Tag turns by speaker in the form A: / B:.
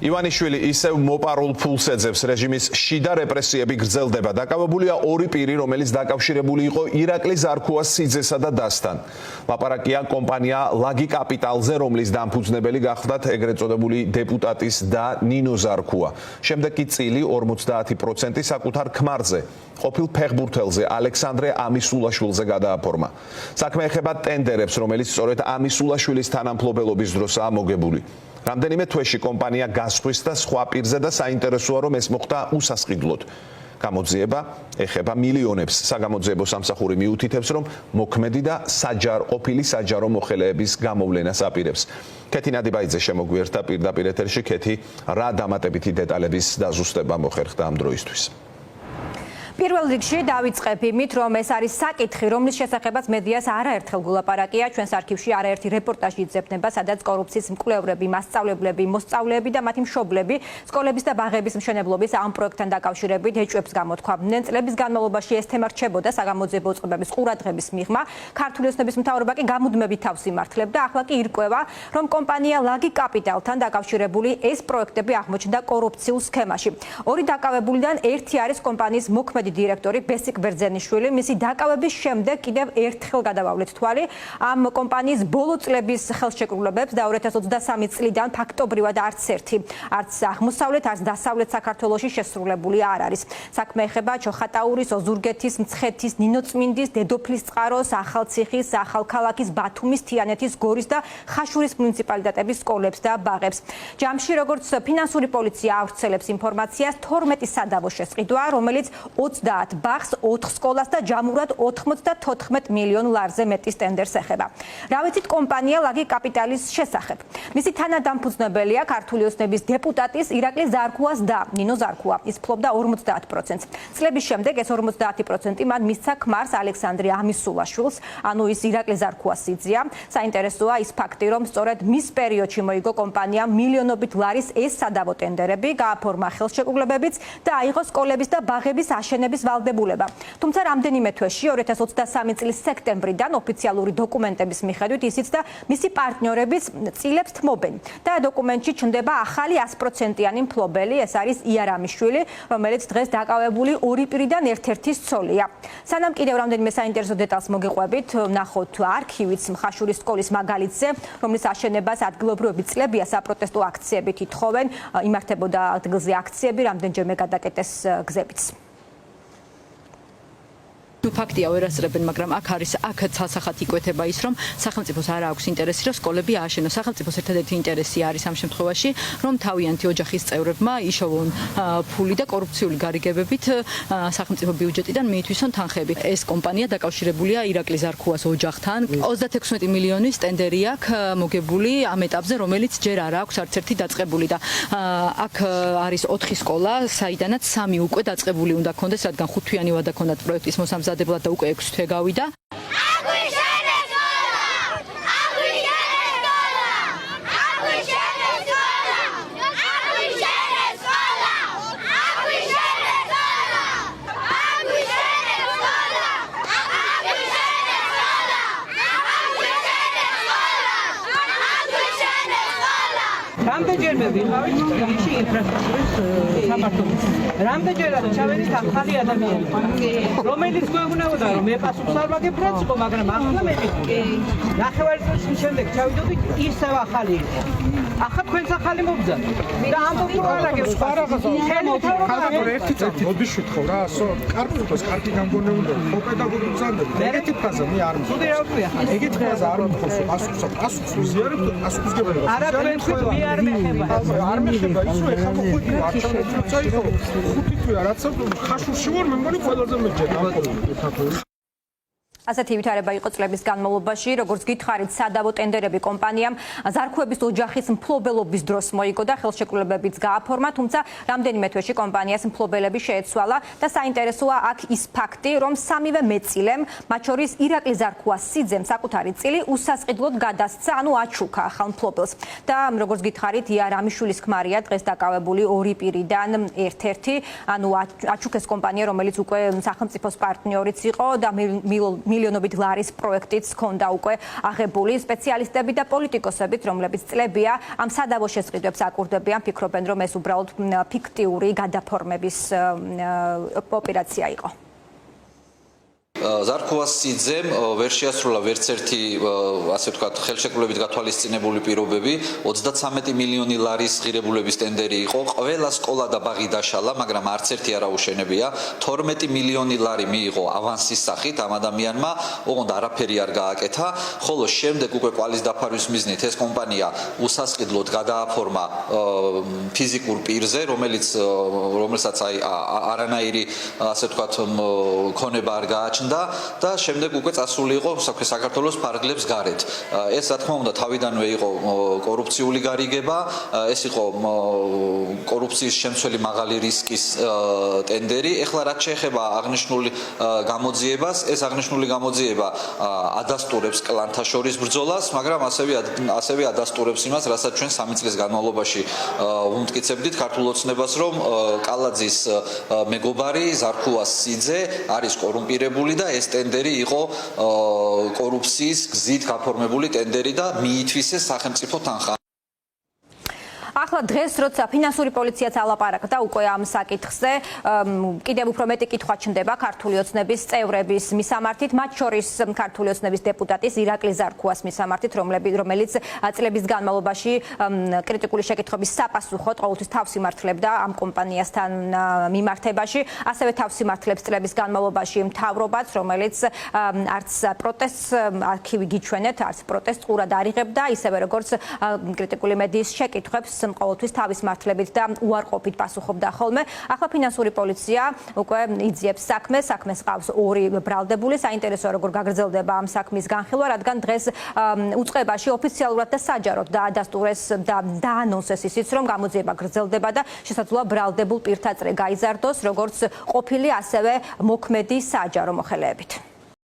A: ივანიშვილი ისევ მოპარულ ფულს ეძებს, რეჟიმის შიდა რეპრესიები გრძელდება. დაკავებულია ორი პირი, რომელიც დაკავშირებული იყო ირაკლი ზარქუას სიძესა და დასთან. ლაპარაკია კომპანია ლაგი კაპიტალზე, რომლის დამფუძნებელი გახლდათ ეგრეთ წოდებული დეპუტატის და ნინო ზარქუა. შემდეგ კი წილი 50% საკუთარ ქმარზე, ყოფილ ფეხბურთელზე ალექსანდრე ამისულაშვილზე გადააფორმა. საქმე ეხება ტენდერებს, რომელიც სწორედ ამისულაშვილის თანამფლობელობის დროსაა მოგებული. რამდენიმე თვეში კომპანია გასხვის და სხვა პირზე და საინტერესოა, რომ ეს მოხდა უსასყიდლოდ. გამოძიება ეხება მილიონებს. საგამოძიებო სამსახური მიუთითებს, რომ მოქმედი და ყოფილი საჯარო მოხელეების გამოვლენას აპირებს. ქეთი ნადიბაიძე შემოგვიერთა პირდაპირ ეთერში. ქეთი, რა დამატებითი დეტალების დაზუსტება მოხერხდა ამ დროისთვის?
B: პირველ რიგში დავიწყებ იმით, რომ ეს არის საკითხი, რომლის შესახებაც მედიას არაერთხელ გულაპარაკია. ჩვენს არქივში არაერთი რეპორტაჟი იძებნება, სადაც კორუფციის მკვლევრები, მასწავლებლები, მოსწავლეები და მათი მშობლები სკოლების და ბაღების მშენებლობის ამ პროექტთან დაკავშირებით ეჭვებს გამოთქვამდნენ. წლების განმავლობაში ეს თემა რჩებოდა საგამოძიებო უწყებების ყურადღების მიღმა. ქართული ოცნების მთავრობა კი გამუდმებით თავს იმართლებდა. ახლა კი ირკვევა, რომ კომპანია ლაგი კაპიტალთან დაკავშირებული ეს პროექტები აღმოჩნდა კორუფციულ სქემაში. ორი დაკავებულიდან ერთი არის კომპანიის მოქმედი დირექტორი ბესიკ ბერძენიშვილი. მისი დაკავების შემდეგ კიდევ ერთხელ გადავავლეთ თვალი ამ კომპანიის ბოლო წლების ხელშეკრულებებს და 2023 წლიდან ფაქტობრივად არც ერთი, არც აღმოსავლეთ, არც დასავლეთ საქართველოში შესრულებული არ არის. საქმე ეხება ჩოხატაურის, ოზურგეთის, მცხეთის, ნინოწმინდის, დედოფლის წყაროს, ახალციხის, ახალქალაქის, ბათუმის, თიანეთის, გორის და ხაშურის მუნიციპალიტეტების სკოლებს და ბაღებს. ჯამში, როგორც ფინანსური პოლიცია ავრცელებს ინფორმაციას, 12 სადავო შესყიდვა, რომელიც 30 ბაღს, 4 სკოლას და ჯამურად 94 მილიონ ლარზე მეტის ტენდერს ეხება. რა ვიცით კომპანია ლაგი კაპიტალის შესახებ? მისი თანადამფუძნებელია ქართული ოცნების დეპუტატის ირაკლი ზარქუას და ნინო ზარქუა. ის ფლობდა 50%. წლების შემდეგ ეს 50% მან მისცა ქმარს ალექსანდრე ამისულაშვილს, ანუ ის ირაკლი ზარქუას სიძია. საინტერესოა ის ფაქტი, რომ სწორედ მის პერიოდში მოიგო კომპანიამ მილიონობით ლარის ეს სადავო ტენდერები, გააფორმა ხელშეკრულებებიც და აიღო სკოლების და ბაღების აშენების ვალდებულება. თუმცა რამდენიმე თვეში 2023 წლის სექტემბრიდან ოფიციალური დოკუმენტების მიხედვით ისიც და მისი პარტნიორებიც წილებს თმობენ. და დოკუმენტში ჩნდება ახალი 100%-იანი მფლობელი, ეს არის იარამიშვილი, რომელიც დღეს დაკავებული ორი პირიდან ერთ-ერთის ცოლია. სანამ კიდევ რამდენიმე საინტერესო დეტალს მოგეყვებით, ნახოთ არქივიც ხაშურის სკოლის მაგალითზე, რომლის აშენებას ადგილობრივები წლებია საპროტესტო აქციებით ითხოვენ. იმართებოდა ადგილზე აქციები, რამდენჯერმე გადაკეტეს გზებიც.
C: ფაქტია ვერასწრებენ, მაგრამ აქ არის ცალსახად იკვეთება ის, რომ სახელმწიფოს არ აქვს ინტერესი, რომ სკოლები ააშენოს. სახელმწიფოს ერთადერთი ინტერესი არის ამ შემთხვევაში, რომ თავიანთი ოჯახის წევრებმა იშოვონ ფული და კორუფციული გარიგებებით სახელმწიფო ბიუჯეტიდან მიითვისონ თანხები. ეს კომპანია დაკავშირებულია ირაკლი ზარქუას ოჯახთან. 36 მილიონის ტენდერი აქვს მოგებული ამ ეტაპზე, რომელიც ჯერ არ აქვს არც ერთი დაწყებული და აქ არის 4 სკოლა, საიდანაც 3 უკვე დაწყებული უნდა ქონდეს, რადგან 5 თვიანი ვადა ქონდათ პროექტის მოსამზადებლად და უკვე 6 თვე გავიდა.
D: რამდენჯერმე ვიყავით თბილისში ინფრასტრუქტურის სამართლობის. რამდენჯერად ჩავედით ახალი ადამიანები, რომელიც გვეუბნებოდა, რომ ეპასუხს არ ვაგებრად იყო, მაგრამ ახლა მე ნახევარი წლის შემდეგ ჩავიდოდით ისევ ახალი იყო. ახლა თქვენს ახალი მოგზადეთ. და ამბობ რომ არ აგებს ხარაღას.
E: ხალხო ერთი წუთი მოდი შეთხოვ რა, კარგულობას კარგი გამგონებულა, ხო პედაგოგი მზადდება. ერთი ფაზა მე არ
D: მზადე რა ვთქვი ახლა.
E: ეგეთ ფაზა არ მიხოს, პასუხს ვიზიარებ, პასუხს გებერა.
D: არაფერი მე არ მეხება.
E: არ მეხება ისო ეხლა მოხუდი არ ჩამოწევა იყო. ხუთი თვეა რაც ხაშურში ვარ მე მგონი ყველაზე მეჯერა ამ ყოველთვის.
B: ასეთი ვითარება იყო წლების განმავლობაში, როგორც გითხარით, სადავო ტენდერები კომპანიამ ზარქუების ოჯახის მფლობელობის დროს მოიგო და ხელშეკრულებებიც გააფორმა, თუმცა რამდენიმე თვეში კომპანიას მფლობელები შეეცვალა და საინტერესოა აქ ის ფაქტი, რომ სამივე მეწილემ, მათ შორის ირაკლი ზარქუას სიძემ საკუთარი წილი უსასყიდლოდ გადასცა, ანუ აჩუქა ახალ მფლობელს. და როგორც გითხარით, იარამიშვილის ქმარია დღეს დაკავებული ორი პირიდან ერთ-ერთი, ანუ აჩუქეს კომპანია, რომელიც უკვე სახელმწიფოს პარტნიორიც იყო და მილიონობით ლარის პროექტიც ჰქონდა უკვე აღებული. სპეციალისტები და პოლიტიკოსები, რომლებიც წლებია ამ სადავო შესყიდვებს აკურდებიან, ფიქრობენ, რომ ეს უბრალოდ ფიქტიური გადაფორმების ოპერაცია იყო.
F: ზარქუასიძემ ვერ შეასრულა ვერც ერთი ასე ვთქვათ ხელშეკრულებით გათვალისწინებული პირობები 33 მილიონი ლარის ღირებულების ტენდერი იყო ყველა სკოლა და ბაღი დაშალა მაგრამ არც ერთი არ აუშენებია 12 მილიონი ლარი მიიღო ავანსის სახით ამ ადამიანმა ოღონდ არაფერი არ გააკეთა ხოლო შემდეგ უკვე კვალის დაფარვის მიზნით ეს კომპანია უსასყიდლოდ გადააფორმა ფიზიკურ პირზე რომელსაც არანაირი ასე ვთქვათ ქონება არ გააჩნდა და შემდეგ უკვე წასული იყო საქართველოს ფარგლებს გარეთ. ეს რა თქმა უნდა თავიდანვე იყო კორუფციული გარიგება, ეს იყო კორუფციის შემცველი მაღალი რისკის ტენდერი. ეხლა რაც შეეხება აღნიშნული გამოძიებას, ეს აღნიშნული გამოძიება ადასტურებს კლანთა შორის ბრძოლას, მაგრამ ასევე ადასტურებს იმას, რასაც ჩვენ 3 წლის განმავლობაში ვუმტკიცებდით ქართულ ოცნებას, რომ კალაძის მეგობარი ზარქუასიძე არის კორუმპირებული და ეს ტენდერი იყო კორუფციის გზით გაფორმებული ტენდერი და მიითვისეს სახელმწიფო თანხა.
B: ახლა დღეს როცა ფინანსური პოლიციაც ალაპარაკდა უკვე ამ საკითხზე, კიდევ უფრო მეტი კითხვა ჩნდება ქართული ოცნების წევრების მისამართით, მათ შორის ქართული ოცნების დეპუტატის ირაკლი ზარქუას მისამართით, რომელიც წლების განმავლობაში კრიტიკული შეკითხვების sapasუხოდ ყოველთვის თავს იმართლებდა ამ კომპანიასთან მიმართებაში, ასევე თავს იმართლებს წლების განმავლობაში მთავრობაც, რომელიც არც პროტესტს არქივი გიჩვენეთ, არც პროტესტს ყურად არ იღებდა, ისევე როგორც კრიტიკული მედიის შეკითხვებს ყოველთვის თავის მართლებით და უარყოფით პასუხობდა ხოლმე. ახლა ფინანსური პოლიცია უკვე იძიებს საქმეს ყავს 2 ბრალდებული. საინტერესოა როგორ გაგრძელდება ამ საქმის განხილვა, რადგან დღეს უწყებაში ოფიციალურად და საჯაროდ დაადასტურეს და დაანონსეს ისიც, რომ გამოძიება გრძელდება და შესაძლოა ბრალდებულ პირთა წრე გაიზარდოს, როგორც ყოფილი, ასევე მოქმედი საჯარო მოხელეებით.